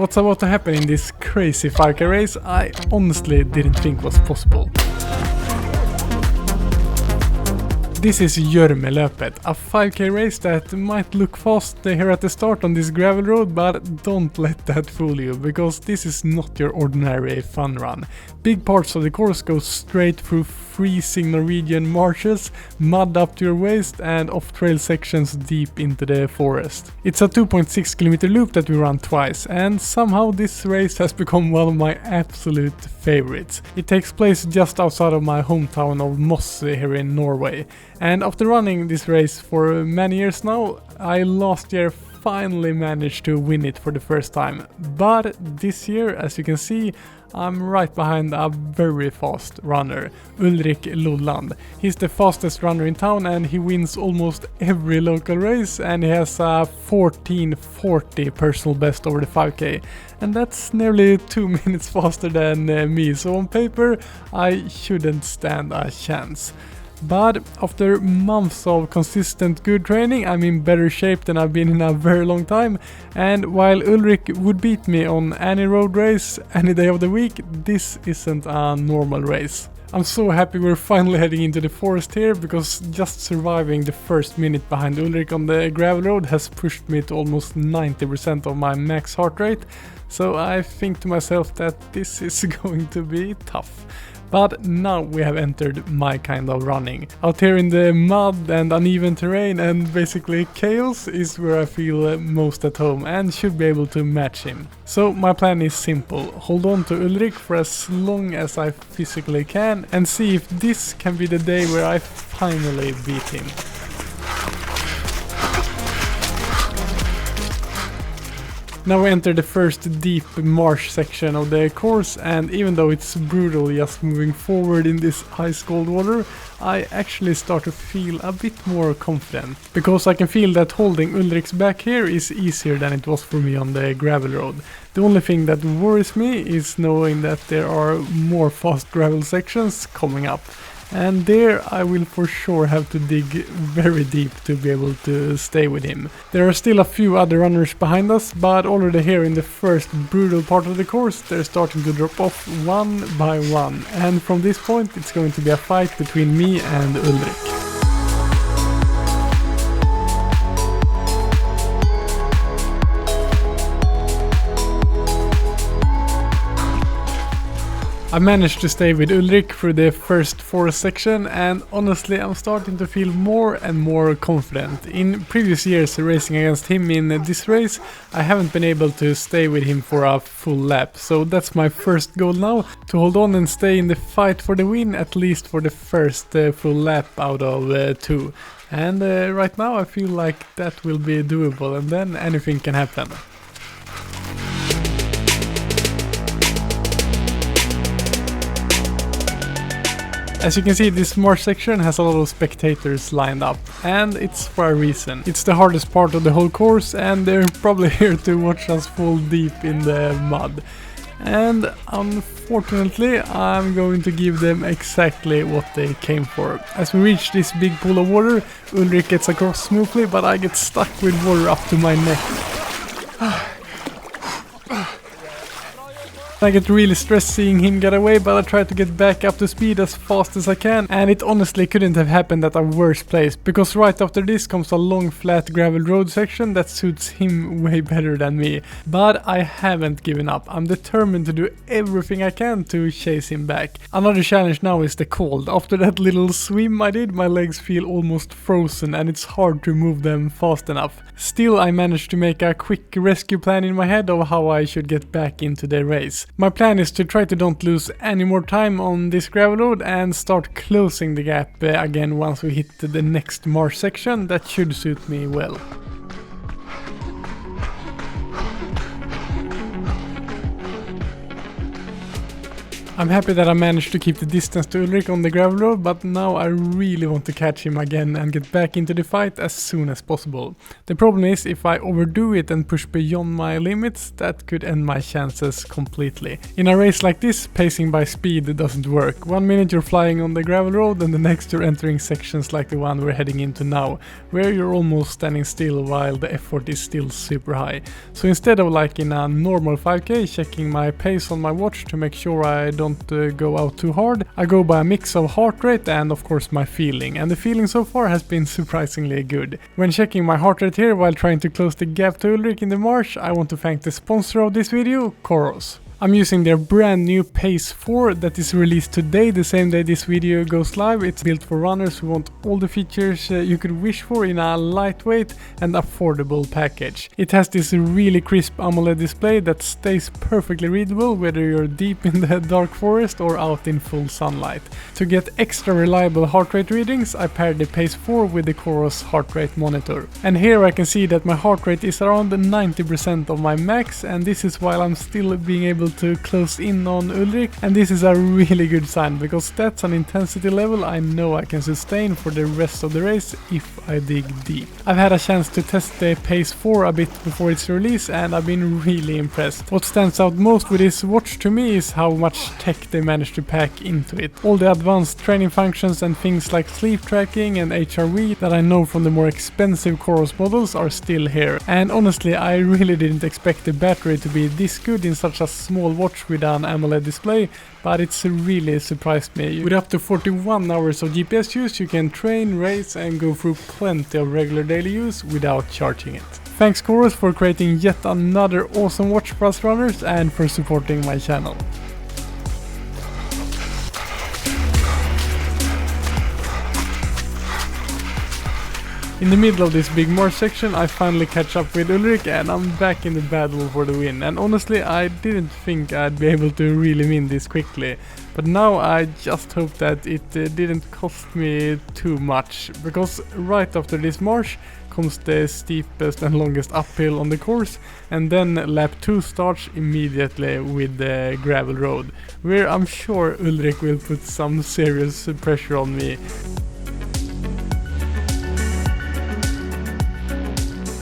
What's about to happen in this crazy 5K race, I honestly didn't think was possible. This is Jörmelöpet, a 5K race that might look fast here at the start on this gravel road, but don't let that fool you, because this is not your ordinary fun run. Big parts of the course go straight through freezing Norwegian marshes, mud up to your waist, and off-trail sections deep into the forest. It's a 2.6 kilometer loop that we run twice, and somehow this race has become one of my absolute favorites. It takes place just outside of my hometown of Moss here in Norway. And after running this race for many years now, I last year finally managed to win it for the first time. But this year, as you can see, I'm right behind a very fast runner, Ulrik Lodland. He's the fastest runner in town and he wins almost every local race, and he has a 14:40 personal best over the 5K. And that's nearly 2 minutes faster than me, so on paper I shouldn't stand a chance. But after months of consistent good training, I'm in better shape than I've been in a very long time, and while Ulrik would beat me on any road race any day of the week, this isn't a normal race. I'm so happy we're finally heading into the forest here, because just surviving the first minute behind Ulrik on the gravel road has pushed me to almost 90% of my max heart rate, so I think to myself that this is going to be tough. But now we have entered my kind of running. Out here in the mud and uneven terrain and basically chaos is where I feel most at home and should be able to match him. So my plan is simple: hold on to Ulrik for as long as I physically can and see if this can be the day where I finally beat him. Now we enter the first deep marsh section of the course, and even though it's brutal just moving forward in this ice cold water, I actually start to feel a bit more confident, because I can feel that holding Ulrik's back here is easier than it was for me on the gravel road. The only thing that worries me is knowing that there are more fast gravel sections coming up. And there I will for sure have to dig very deep to be able to stay with him. There are still a few other runners behind us, but already here in the first brutal part of the course they're starting to drop off one by one. And from this point it's going to be a fight between me and Ulrik. I managed to stay with Ulrik through the first forest section, and honestly I'm starting to feel more and more confident. In previous years racing against him in this race, I haven't been able to stay with him for a full lap, so that's my first goal now, to hold on and stay in the fight for the win, at least for the first full lap out of 2. And right now I feel like that will be doable, and then anything can happen. As you can see, this marsh section has a lot of spectators lined up, and it's for a reason. It's the hardest part of the whole course, and they're probably here to watch us fall deep in the mud. And unfortunately, I'm going to give them exactly what they came for. As we reach this big pool of water, Ulrik gets across smoothly, but I get stuck with water up to my neck. I get really stressed seeing him get away, but I try to get back up to speed as fast as I can, and it honestly couldn't have happened at a worse place, because right after this comes a long flat gravel road section that suits him way better than me. But I haven't given up. I'm determined to do everything I can to chase him back. Another challenge now is the cold. After that little swim I did, my legs feel almost frozen and it's hard to move them fast enough. Still, I managed to make a quick rescue plan in my head of how I should get back into the race. My plan is to try to don't lose any more time on this gravel road and start closing the gap again once we hit the next marsh section. That should suit me well. I'm happy that I managed to keep the distance to Ulrik on the gravel road, but now I really want to catch him again and get back into the fight as soon as possible. The problem is, if I overdo it and push beyond my limits, that could end my chances completely. In a race like this, pacing by speed doesn't work. 1 minute you're flying on the gravel road and the next you're entering sections like the one we're heading into now, where you're almost standing still while the effort is still super high. So instead of like in a normal 5k, checking my pace on my watch to make sure I don't go out too hard, I go by a mix of heart rate and of course my feeling, and the feeling so far has been surprisingly good. When checking my heart rate here while trying to close the gap to Ulrik in the marsh, I want to thank the sponsor of this video, Coros. I'm using their brand new Pace 4 that is released today, the same day this video goes live. It's built for runners who want all the features you could wish for in a lightweight and affordable package. It has this really crisp AMOLED display that stays perfectly readable whether you're deep in the dark forest or out in full sunlight. To get extra reliable heart rate readings, I paired the Pace 4 with the Coros heart rate monitor. And here I can see that my heart rate is around 90% of my max, and this is while I'm still being able to close in on Ulrik, and this is a really good sign because that's an intensity level I know I can sustain for the rest of the race if I dig deep. I've had a chance to test the Pace 4 a bit before its release and I've been really impressed. What stands out most with this watch to me is how much tech they managed to pack into it. All the advanced training functions and things like sleep tracking and HRV that I know from the more expensive Coros models are still here. And honestly, I really didn't expect the battery to be this good in such a small watch with an AMOLED display, but it's really surprised me. With up to 41 hours of GPS use, you can train, race and go through plenty of regular daily use without charging it. Thanks Coros for creating yet another awesome watch for us runners and for supporting my channel. In the middle of this big march section, I finally catch up with Ulrik and I'm back in the battle for the win. And honestly, I didn't think I'd be able to really win this quickly. But now I just hope that it didn't cost me too much, because right after this march comes the steepest and longest uphill on the course, and then lap 2 starts immediately with the gravel road, where I'm sure Ulrik will put some serious pressure on me.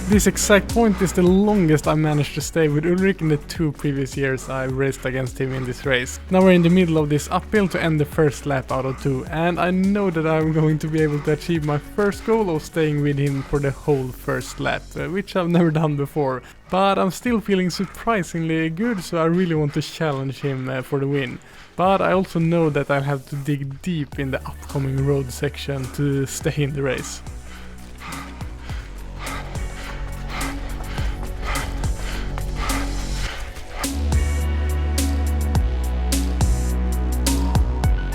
This exact point is the longest I managed to stay with Ulrik in the 2 previous years I raced against him in this race. Now we're in the middle of this uphill to end the first lap out of 2, and I know that I'm going to be able to achieve my first goal of staying with him for the whole first lap, which I've never done before. But I'm still feeling surprisingly good, so I really want to challenge him for the win. But I also know that I'll have to dig deep in the upcoming road section to stay in the race.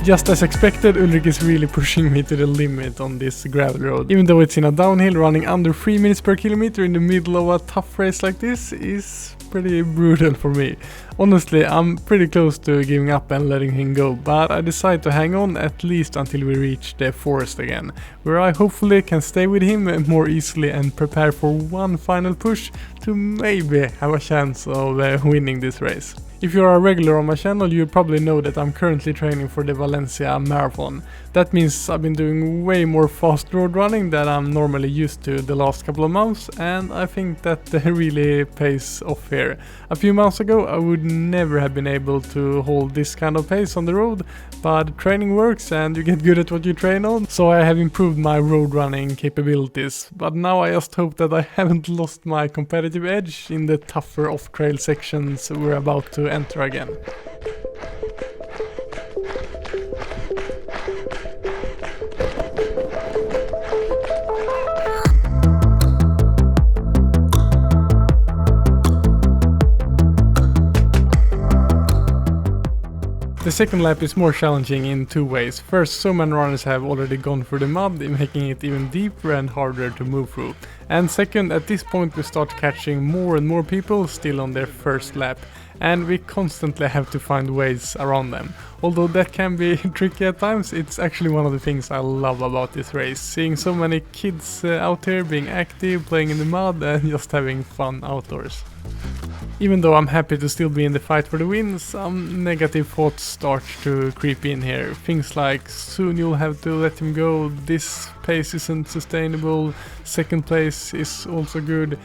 Just as expected, Ulrik is really pushing me to the limit on this gravel road. Even though it's in a downhill, running under 3 minutes per kilometer in the middle of a tough race like this is pretty brutal for me. Honestly, I'm pretty close to giving up and letting him go, but I decide to hang on at least until we reach the forest again, where I hopefully can stay with him more easily and prepare for one final push to maybe have a chance of winning this race. If you're a regular on my channel, you probably know that I'm currently training for the Valencia Marathon. That means I've been doing way more fast road running than I'm normally used to the last couple of months, and I think that really pays off here. A few months ago I would never have been able to hold this kind of pace on the road, but training works and you get good at what you train on, so I have improved my road running capabilities. But now I just hope that I haven't lost my competitive edge in the tougher off-trail sections we're about to enter again. The second lap is more challenging in 2 ways. First, so many runners have already gone through the mud, making it even deeper and harder to move through. And second, at this point we start catching more and more people still on their first lap, and we constantly have to find ways around them. Although that can be tricky at times, it's actually one of the things I love about this race. Seeing so many kids out here being active, playing in the mud and just having fun outdoors. Even though I'm happy to still be in the fight for the win, some negative thoughts start to creep in here. Things like, soon you'll have to let him go, this pace isn't sustainable, second place is also good.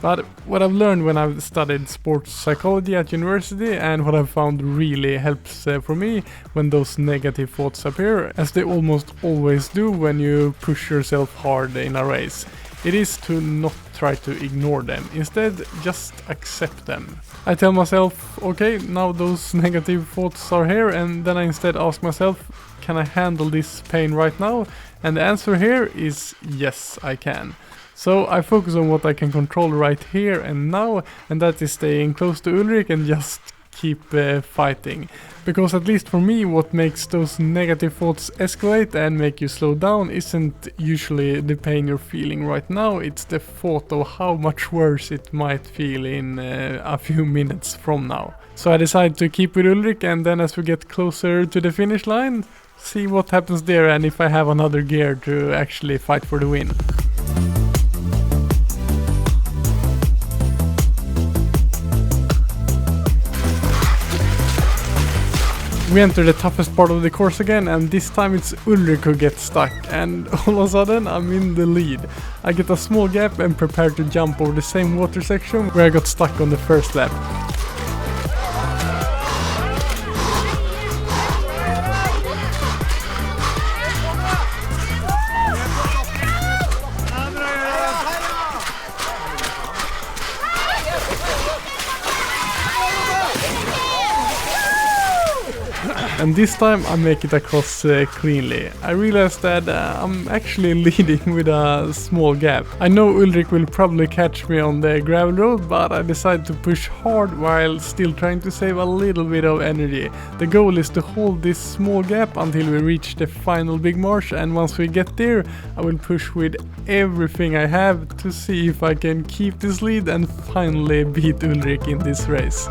But what I've learned when I've studied sports psychology at university, and what I've found really helps for me when those negative thoughts appear, as they almost always do when you push yourself hard in a race, it is to not try to ignore them. Instead, just accept them. I tell myself, okay, now those negative thoughts are here, and then I instead ask myself, can I handle this pain right now? And the answer here is yes, I can. So I focus on what I can control right here and now, and that is staying close to Ulrik and just keep fighting. Because at least for me, what makes those negative thoughts escalate and make you slow down isn't usually the pain you're feeling right now, it's the thought of how much worse it might feel in a few minutes from now. So I decide to keep with Ulrik, and then as we get closer to the finish line, see what happens there and if I have another gear to actually fight for the win. We enter the toughest part of the course again, and this time it's Ulrik who gets stuck, and all of a sudden I'm in the lead. I get a small gap and prepare to jump over the same water section where I got stuck on the first lap. And this time I make it across cleanly. I realized that I'm actually leading with a small gap. I know Ulrik will probably catch me on the gravel road, but I decided to push hard while still trying to save a little bit of energy. The goal is to hold this small gap until we reach the final big marsh, and once we get there I will push with everything I have to see if I can keep this lead and finally beat Ulrik in this race.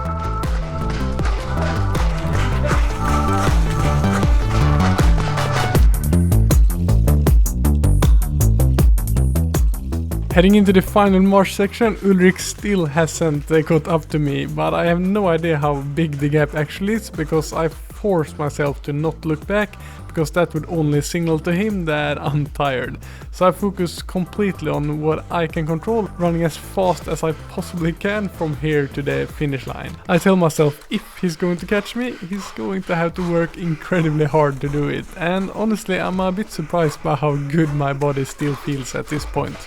Heading into the final marsh section, Ulrik still hasn't caught up to me, but I have no idea how big the gap actually is, because I forced myself to not look back, because that would only signal to him that I'm tired. So I focus completely on what I can control, running as fast as I possibly can from here to the finish line. I tell myself if he's going to catch me, he's going to have to work incredibly hard to do it, and honestly I'm a bit surprised by how good my body still feels at this point.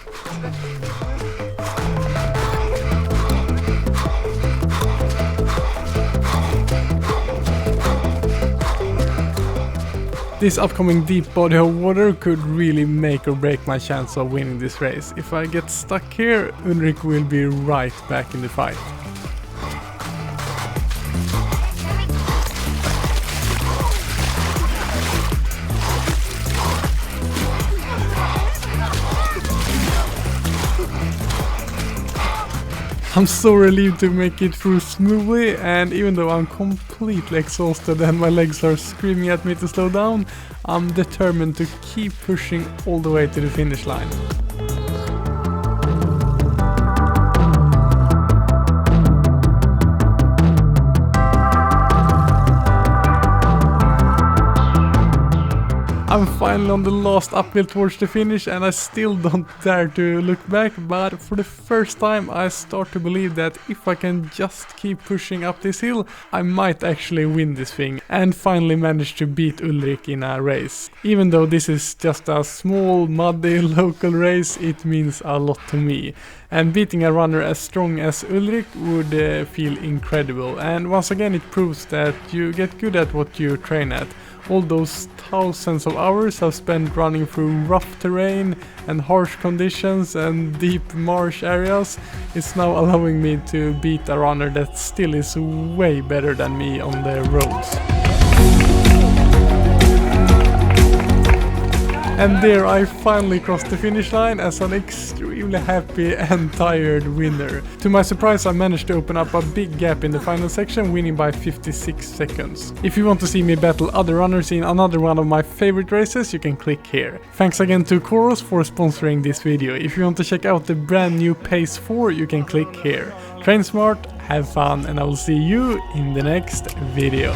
This upcoming deep body of water could really make or break my chance of winning this race. If I get stuck here, Ulrik will be right back in the fight. I'm so relieved to make it through smoothly, and even though I'm completely exhausted and my legs are screaming at me to slow down, I'm determined to keep pushing all the way to the finish line. I'm finally on the last uphill towards the finish, and I still don't dare to look back, but for the first time I start to believe that if I can just keep pushing up this hill, I might actually win this thing and finally manage to beat Ulrik in a race. Even though this is just a small, muddy local race, it means a lot to me. And beating a runner as strong as Ulrik would feel incredible, and once again it proves that you get good at what you train at. All those thousands of hours I've spent running through rough terrain and harsh conditions and deep marsh areas is now allowing me to beat a runner that still is way better than me on the roads. And there I finally crossed the finish line as an extremely happy and tired winner. To my surprise, I managed to open up a big gap in the final section, winning by 56 seconds. If you want to see me battle other runners in another one of my favorite races, you can click here. Thanks again to Coros for sponsoring this video. If you want to check out the brand new Pace 4, you can click here. Train smart, have fun, and I will see you in the next video.